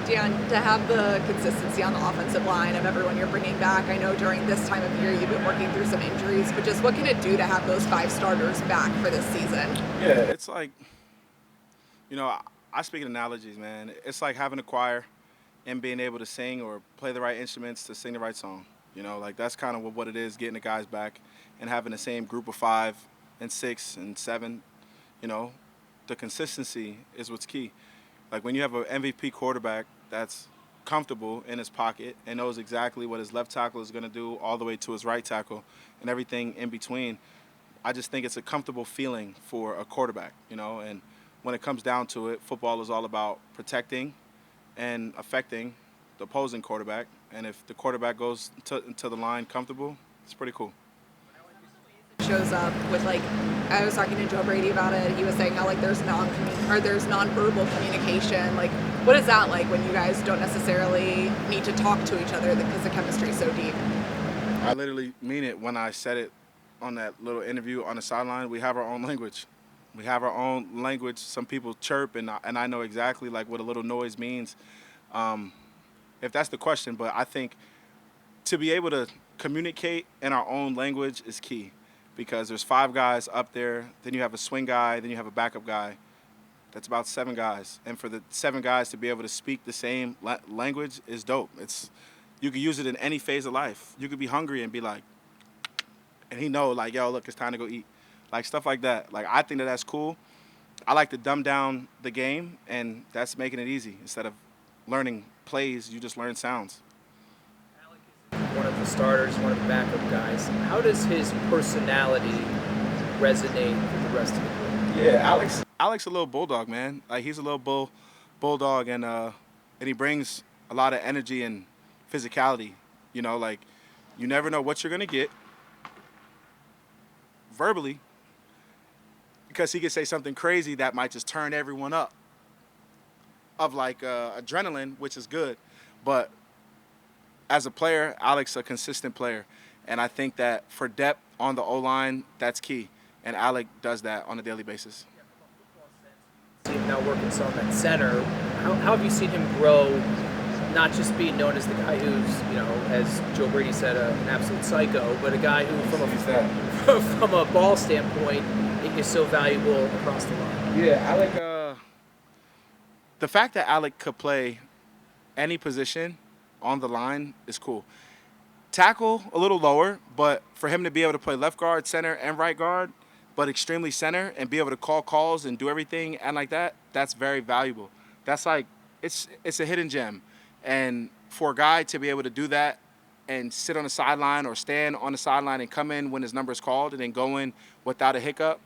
Dion, to have the consistency on the offensive line of everyone you're bringing back, I know during this time of year you've been working through some injuries, but just what can it do to have those 5 starters back for this season? Yeah, it's like, I speak in analogies, man. It's like having a choir and being able to sing or play the right instruments to sing the right song. Like that's kind of what it is, getting the guys back and having the same group of 5 and 6 and 7. You know, the consistency is what's key. Like when you have an MVP quarterback that's comfortable in his pocket and knows exactly what his left tackle is going to do all the way to his right tackle and everything in between, I just think it's a comfortable feeling for a quarterback, and when it comes down to it, football is all about protecting and affecting the opposing quarterback, and if the quarterback goes to the line comfortable, it's pretty cool. Shows up with I was talking to Joe Brady about it. He was saying how there's nonverbal communication. What is that like when you guys don't necessarily need to talk to each other because the chemistry is so deep? I literally mean it when I said it on that little interview on the sideline. We have our own language. We have our own language. Some people chirp, and I know exactly what a little noise means, if that's the question. But I think to be able to communicate in our own language is key, because there's 5 guys up there, then you have a swing guy, then you have a backup guy. That's about 7 guys. And for the 7 guys to be able to speak the same language is dope. You could use it in any phase of life. You could be hungry and be like, and he know, yo, look, it's time to go eat. Stuff like that. I think that's cool. I like to dumb down the game, and that's making it easy. Instead of learning plays, you just learn sounds. One of the starters, one of the backup guys. How does his personality resonate with the rest of the group? Yeah, Alex a little bulldog, man. He's a little bulldog, and he brings a lot of energy and physicality. You never know what you're gonna get verbally, because he could say something crazy that might just turn everyone up of adrenaline, which is good. But as a player, Alex a consistent player, and I think that for depth on the O-line, that's key, and Alex does that on a daily basis. See him now working some at center. How have you seen him grow, not just being known as the guy who's, as Joe Brady said, an absolute psycho, but a guy who, from a ball standpoint, is so valuable across the line? Yeah, Alec. The fact that Alec could play any position on the line is cool. Tackle a little lower, but for him to be able to play left guard, center, and right guard, but extremely center, and be able to call calls and do everything and that's very valuable. That's it's a hidden gem. And for a guy to be able to do that and sit on the sideline or stand on the sideline and come in when his number is called and then go in without a hiccup,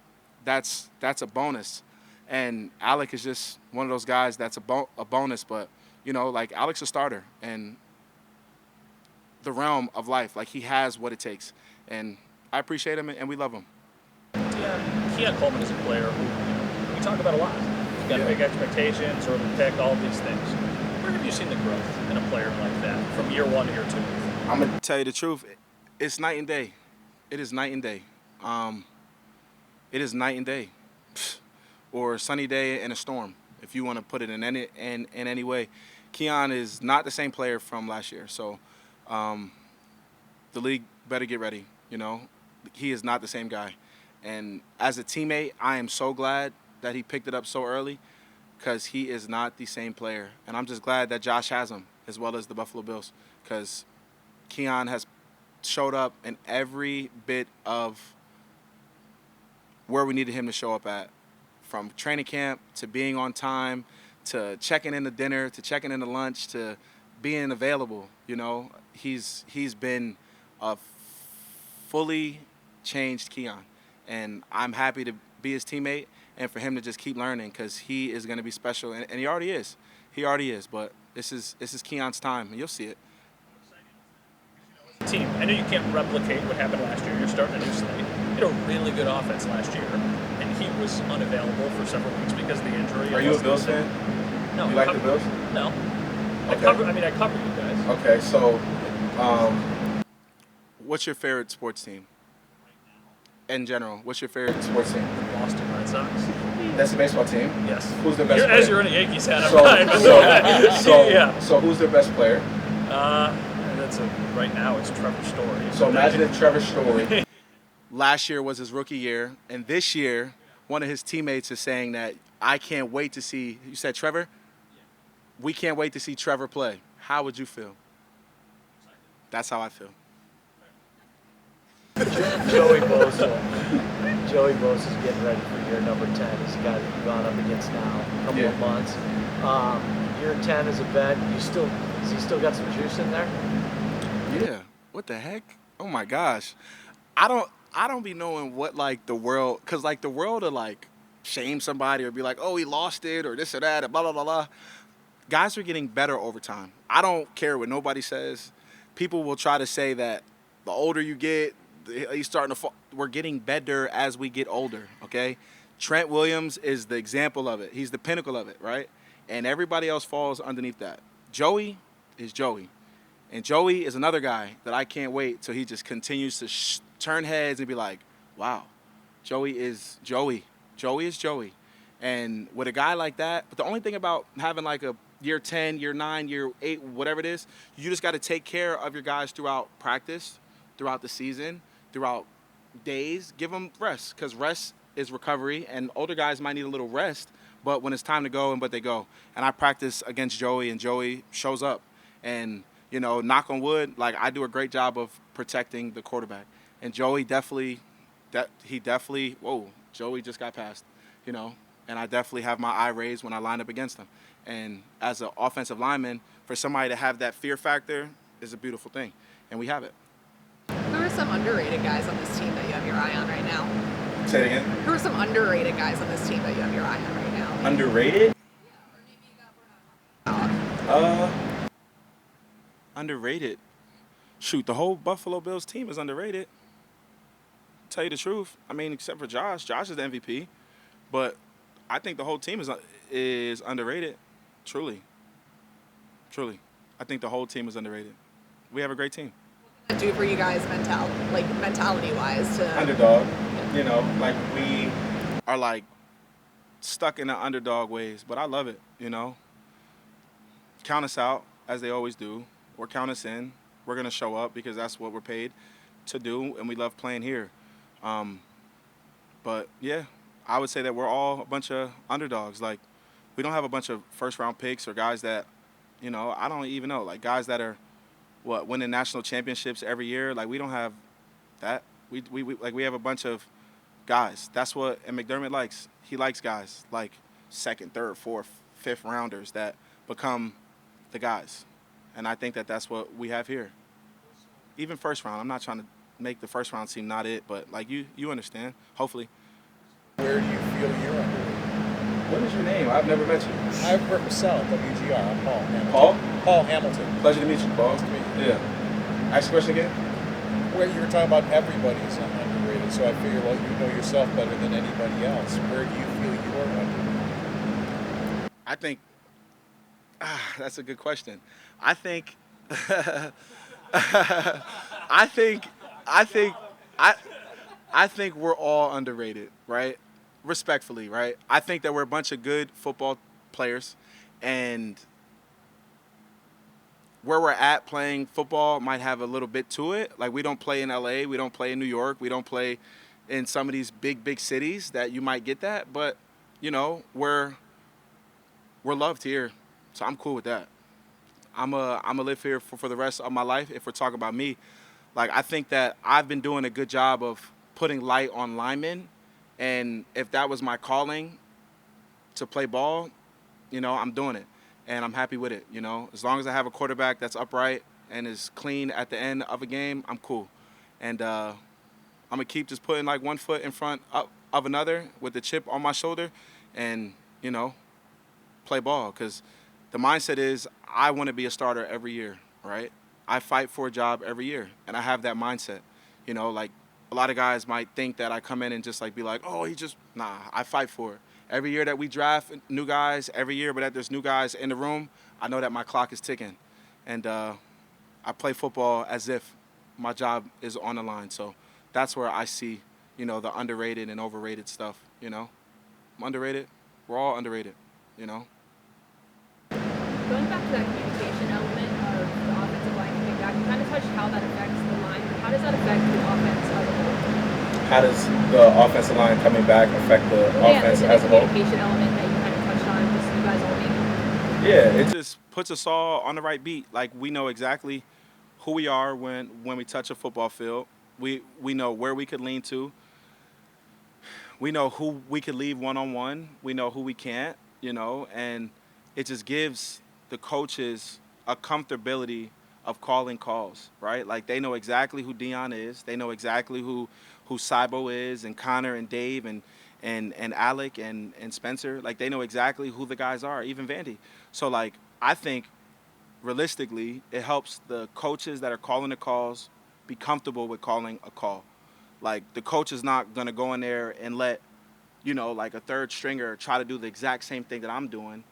that's a bonus. And Alec is just one of those guys that's a bonus, but Alec's a starter and the realm of life. He has what it takes, and I appreciate him and we love him. Yeah, Keon Coleman is a player who we talk about a lot. He's got big expectations, early pick, all of these things. Where have you seen the growth in a player like that from year 1 to year 2? I'm gonna tell you the truth. It's night and day. It is night and day. It is night and day, or a sunny day and a storm, if you want to put it in any way. Keon is not the same player from last year, so the league better get ready. He is not the same guy, and as a teammate, I am so glad that he picked it up so early, because he is not the same player, and I'm just glad that Josh has him as well as the Buffalo Bills, because Keon has showed up in every bit of where we needed him to show up at, from training camp to being on time to checking in to dinner to checking in to lunch to being available. He's been a fully changed Keon, and I'm happy to be his teammate and for him to just keep learning, because he is going to be special, and he already is. But this is Keon's time, and you'll see it. Team, I know you can't replicate what happened last year. You're starting a new slate. You had a really good offense last year, and he was unavailable for several weeks because of the injury. Are you a Bills fan? No. You like the Bills? No. Okay. I cover you guys. Okay, so what's your favorite sports team? In general, what's your favorite sports team? The Boston Red Sox. That's the baseball team. Yes. Who's the best player? As you're in a Yankees hat, I'm So, fine. Yeah. so who's their best player? Right now it's Trevor Story. So imagine if Trevor Story last year was his rookie year, and this year one of his teammates is saying that I can't wait to see. You said Trevor? We can't wait to see Trevor play. How would you feel? That's how I feel. Joey Bosa's getting ready for year number 10. He's got gone up against now a couple of months. Year 10 as a vet, has he still got some juice in there? Yeah. What the heck? Oh my gosh. I don't be knowing what like the world, cause like the world will like shame somebody or be like, oh, he lost it or this or that, and blah blah blah blah. Guys are getting better over time. I don't care what nobody says. People will try to say that the older you get, he's starting to fall. We're getting better as we get older, okay? Trent Williams is the example of it. He's the pinnacle of it, right? And everybody else falls underneath that. Joey is Joey. And Joey is another guy that I can't wait till he just continues to turn heads and be like, wow, Joey is Joey. Joey is Joey. And with a guy like that, but the only thing about having like a year 10, year 9, year 8, whatever it is, you just got to take care of your guys throughout practice, throughout the season, throughout days. Give them rest, because rest is recovery, and older guys might need a little rest, but when it's time to go, but they go. And I practice against Joey, and Joey shows up. And, you know, knock on wood, like I do a great job of protecting the quarterback. And Joey definitely, Joey just got passed, you know, and I definitely have my eye raised when I line up against him. And as an offensive lineman, for somebody to have that fear factor is a beautiful thing, and we have it. Who are some underrated guys on this team that you have your eye on right now? Say it again. Who are some underrated guys on this team that you have your eye on right now? Underrated? Underrated. Shoot, the whole Buffalo Bills team is underrated. Tell you the truth. I mean, except for Josh. Josh is the MVP. But I think the whole team is underrated. Truly. I think the whole team is underrated. We have a great team. What can that do for you guys mentality-wise? Underdog. You know, like we are like stuck in the underdog ways, but I love it, you know. Count us out, as they always do, or count us in. We're going to show up because that's what we're paid to do, and we love playing here. But, yeah, I would say that we're all a bunch of underdogs. Like, we don't have a bunch of first-round picks or guys that, you know, I don't even know. Like, guys that are, winning national championships every year. Like, we don't have that. We have a bunch of guys. That's what and McDermott likes. He likes guys like second, third, fourth, fifth rounders that become the guys. And I think that that's what we have here. Even first round. I'm not trying to make the first round seem not it, but like you understand, hopefully. Where do you feel you're underrated? What is your name? I've never met you. I work with Sal, WGR. I'm Paul Hamilton. Paul? Paul Hamilton. Pleasure to meet you, Paul. Nice to meet you. Yeah. Ask the question again. Where you were talking about everybody's underrated, so I figure, well, you know yourself better than anybody else. Where do you feel you're underrated? I think that's a good question. I think I think we're all underrated, right? Respectfully, right? I think that we're a bunch of good football players, and where we're at playing football might have a little bit to it. Like, we don't play in LA, we don't play in New York, we don't play in some of these big cities that you might get that, but you know, we're loved here. So I'm cool with that. I'm a live here for the rest of my life. If we're talking about me, like, I think that I've been doing a good job of putting light on linemen, and if that was my calling to play ball, you know, I'm doing it, and I'm happy with it. You know, as long as I have a quarterback that's upright and is clean at the end of a game, I'm cool, and I'm gonna keep just putting like one foot in front of another with the chip on my shoulder, and you know, play ball, because the mindset is I want to be a starter every year, right? I fight for a job every year, and I have that mindset. You know, like a lot of guys might think that I come in and just like be like, oh, I fight for it. Every year that we draft new guys, every year, but that there's new guys in the room, I know that my clock is ticking. And I play football as if my job is on the line. So that's where I see, you know, the underrated and overrated stuff, you know. underrated. We're all underrated, you know. Going back to that communication element of the offensive line coming back, you kind of touched how that affects the line, but how does that affect the offense as a whole? How does the offensive line coming back affect the offense as a whole? The communication element that you kind of touched on, just you guys all being. Yeah, it just puts us all on the right beat. Like we know exactly who we are when we touch a football field. We know where we could lean to. We know who we could leave one-on-one. We know who we can't, you know, and it just gives the coaches a comfortability of calling calls, right? Like they know exactly who Dion is. They know exactly who Cybo is and Connor and Dave and Alec and Spencer. Like they know exactly who the guys are, even Vandy. So like I think realistically it helps the coaches that are calling the calls be comfortable with calling a call. Like the coach is not gonna go in there and let, you know, like a third stringer try to do the exact same thing that I'm doing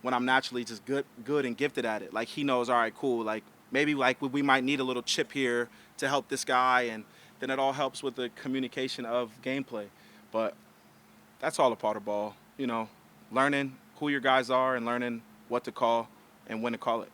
when I'm naturally just good and gifted at it. Like he knows, all right, cool. Like maybe like we might need a little chip here to help this guy, and then it all helps with the communication of gameplay. But that's all a part of ball, you know, learning who your guys are and learning what to call and when to call it.